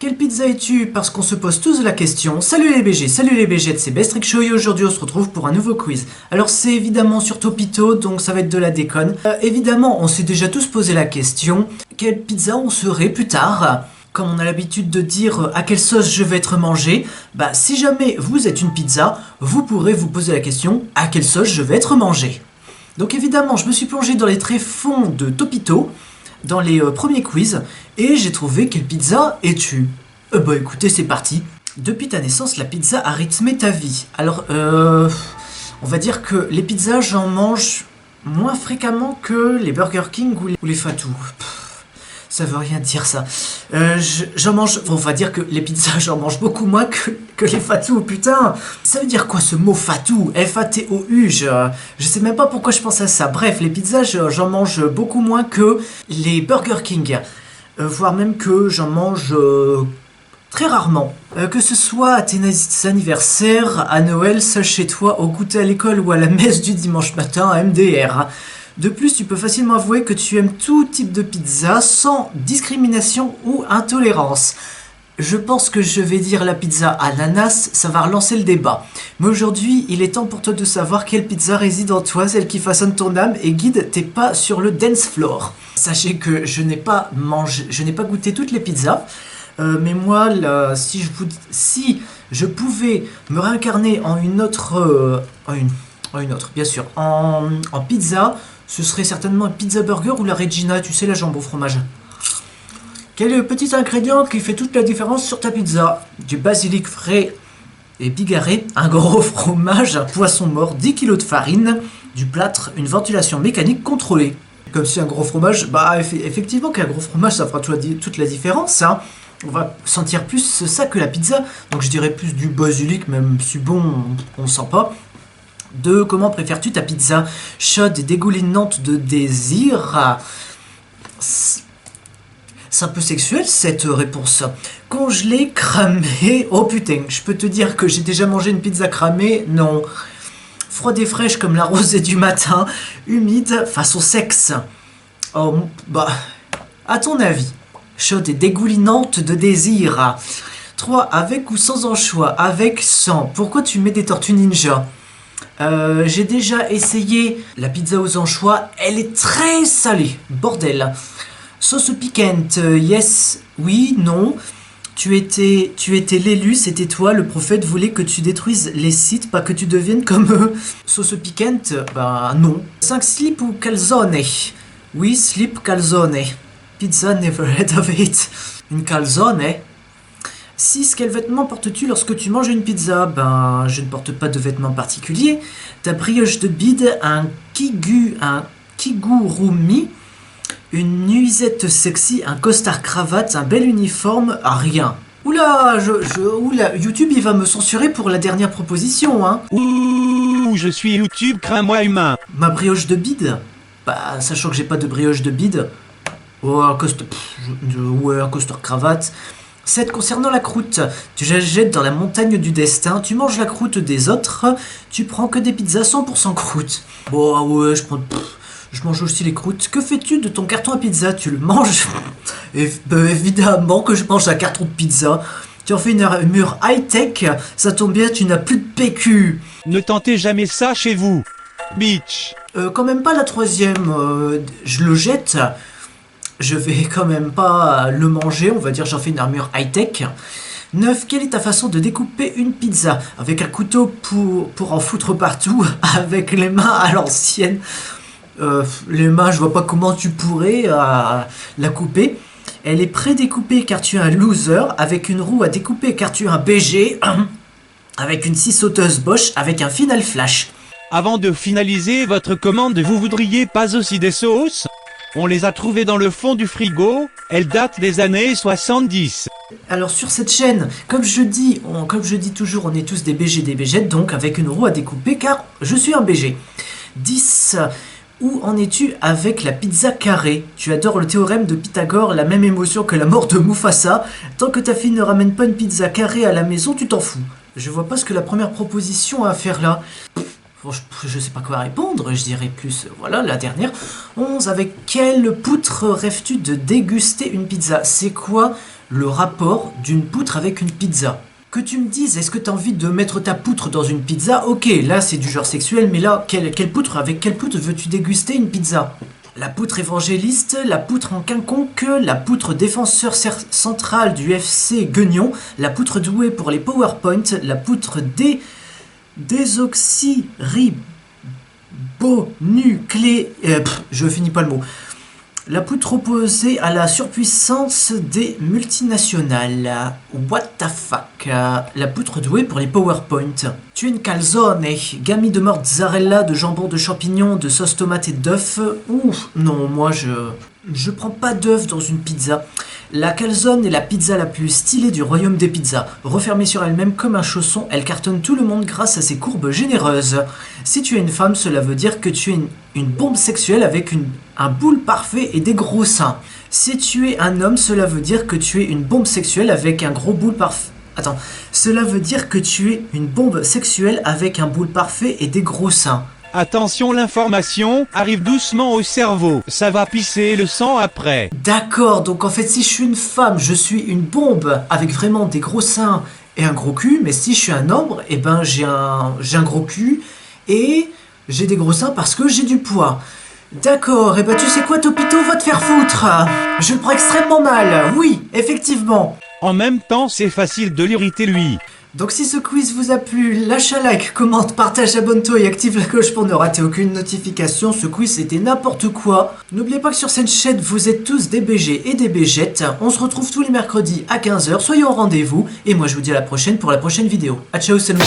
Quelle pizza es-tu? Parce qu'on se pose tous la question. Salut les BG, salut les BG, c'est Bestrick Show et aujourd'hui on se retrouve pour un nouveau quiz. Alors c'est évidemment sur Topito, donc ça va être de la déconne. Évidemment, on s'est déjà tous posé la question, quelle pizza on serait plus tard? Comme on a l'habitude de dire à quelle sauce je vais être mangé, bah si jamais vous êtes une pizza, vous pourrez vous poser la question à quelle sauce je vais être mangé. Donc évidemment, je me suis plongé dans les tréfonds de Topito, dans les premiers quiz, et j'ai trouvé quelle pizza es-tu? Bah écoutez, c'est parti. Depuis ta naissance, la pizza a rythmé ta vie. Alors, on va dire que les pizzas, j'en mange moins fréquemment que les Burger King ou les Fatou. Ça veut rien dire ça. J'en mange, on va dire que les pizzas, j'en mange beaucoup moins que les Fatou, putain. Ça veut dire quoi ce mot Fatou? F-A-T-O-U, je sais même pas pourquoi je pense à ça. Bref, les pizzas, j'en mange beaucoup moins que les Burger King. Voire même que j'en mange très rarement. Que ce soit à tes anniversaires, à Noël, seul chez toi, au goûter à l'école ou à la messe du dimanche matin à MDR. De plus, tu peux facilement avouer que tu aimes tout type de pizza sans discrimination ou intolérance. Je pense que je vais dire la pizza ananas, ça va relancer le débat. Mais aujourd'hui, il est temps pour toi de savoir quelle pizza réside en toi, celle qui façonne ton âme et guide tes pas sur le dance floor. Sachez que je n'ai pas goûté toutes les pizzas, mais moi, si je pouvais me réincarner en une autre, bien sûr, en pizza, ce serait certainement une pizza burger ou la Regina, tu sais, la jambe au fromage. Quel est le petit ingrédient qui fait toute la différence sur ta pizza? Du basilic frais et bigarré, un gros fromage, un poisson mort, 10 kg de farine, du plâtre, une ventilation mécanique contrôlée. Comme si un gros fromage, bah effectivement qu'un gros fromage ça fera toute la différence, hein. On va sentir plus ça que la pizza, donc je dirais plus du basilic, même si bon, on sent pas. Comment préfères-tu ta pizza? Chaude et dégoulinante de désir? C'est un peu sexuel cette réponse. Congelée, cramée, oh putain, je peux te dire que j'ai déjà mangé une pizza cramée, non. Froide et fraîche comme la rosée du matin, humide face au sexe. Oh, bah, à ton avis, chaude et dégoulinante de désir. 3. Avec ou sans anchois? Avec, sans. Pourquoi tu mets des tortues ninja? J'ai déjà essayé la pizza aux anchois, elle est très salée, bordel. Sauce piquante, yes, oui, non. Tu étais l'élu, c'était toi, le prophète voulait que tu détruises les sites, pas que tu deviennes comme eux. Sauce piquante, bah non. 5. Slip ou calzone? Oui, slip, calzone. Pizza, never heard of it. Une calzone? 6. Quel vêtement portes-tu lorsque tu manges une pizza? Ben, je ne porte pas de vêtements particuliers. Ta brioche de bide, un kigurumi, une nuisette sexy, un costard cravate, un bel uniforme, rien. Oula, oula, YouTube il va me censurer pour la dernière proposition, hein. Ouh, je suis YouTube, crains-moi humain. Ma brioche de bide? Bah, sachant que j'ai pas de brioche de bide. Oh, un costard cravate. 7. Concernant la croûte, tu la jettes dans la montagne du destin, tu manges la croûte des autres, tu prends que des pizzas 100% croûte. Bon, ouais, je mange aussi les croûtes. Que fais-tu de ton carton à pizza? Tu le manges? Évidemment que je mange un carton de pizza. Tu en fais une armure high-tech, ça tombe bien, tu n'as plus de PQ. Ne tentez jamais ça chez vous, bitch. Quand même pas la 3e, je le jette. Je vais quand même pas le manger, on va dire j'en fais une armure high-tech. 9. Quelle est ta façon de découper une pizza? Avec un couteau pour en foutre partout, avec les mains à l'ancienne. Les mains, je vois pas comment tu pourrais la couper. Elle est pré-découpée car tu es un loser, avec une roue à découper car tu es un BG, avec une scie sauteuse Bosch, avec un final flash. Avant de finaliser votre commande, vous voudriez pas aussi des sauces? On les a trouvées dans le fond du frigo, elles datent des années 70. Alors sur cette chaîne, comme je dis toujours, on est tous des BG, donc avec une roue à découper car je suis un BG. 10. Où en es-tu avec la pizza carrée? Tu adores le théorème de Pythagore, la même émotion que la mort de Mufasa. Tant que ta fille ne ramène pas une pizza carrée à la maison, tu t'en fous. Je vois pas ce que la première proposition a à faire là. Je sais pas quoi répondre, je dirais plus, voilà, la dernière. 11. Avec quelle poutre rêves-tu de déguster une pizza? C'est quoi le rapport d'une poutre avec une pizza. Que tu me dises, est-ce que tu as envie de mettre ta poutre dans une pizza? Ok, là c'est du genre sexuel, mais là, avec quelle poutre veux-tu déguster une pizza? La poutre évangéliste, la poutre en quinconque, la poutre défenseur central du FC Guignon, la poutre douée pour les PowerPoint, la poutre désoxyribonuclé... je finis pas le mot. La poutre opposée à la surpuissance des multinationales. What the fuck? La poutre douée pour les PowerPoint. Tu es une calzone, gami de mozzarella, de jambon, de champignons, de sauce tomate et d'œufs. Ouf, non, moi je prends pas d'œufs dans une pizza. La calzone est la pizza la plus stylée du royaume des pizzas. Refermée sur elle-même comme un chausson, elle cartonne tout le monde grâce à ses courbes généreuses. Si tu es une femme, cela veut dire que tu es une bombe sexuelle avec un boule parfait et des gros seins. Si tu es un homme, cela veut dire que tu es une bombe sexuelle avec un gros boule parfait. Attends, cela veut dire que tu es une bombe sexuelle avec un boule parfait et des gros seins. Attention, l'information arrive doucement au cerveau. Ça va pisser le sang après. D'accord, donc en fait si je suis une femme, je suis une bombe avec vraiment des gros seins et un gros cul, mais si je suis un homme, eh ben j'ai un gros cul et j'ai des gros seins parce que j'ai du poids. D'accord, et ben tu sais quoi Topito, va te faire foutre. Je le prends extrêmement mal, oui, effectivement. En même temps, c'est facile de l'irriter lui. Donc si ce quiz vous a plu, lâche un like, commente, partage, abonne-toi et active la cloche pour ne rater aucune notification. Ce quiz c'était n'importe quoi. N'oubliez pas que sur cette chaîne vous êtes tous des BG et des BGettes. On se retrouve tous les mercredis à 15h, soyez au rendez-vous. Et moi je vous dis à la prochaine pour la prochaine vidéo. A ciao, salut.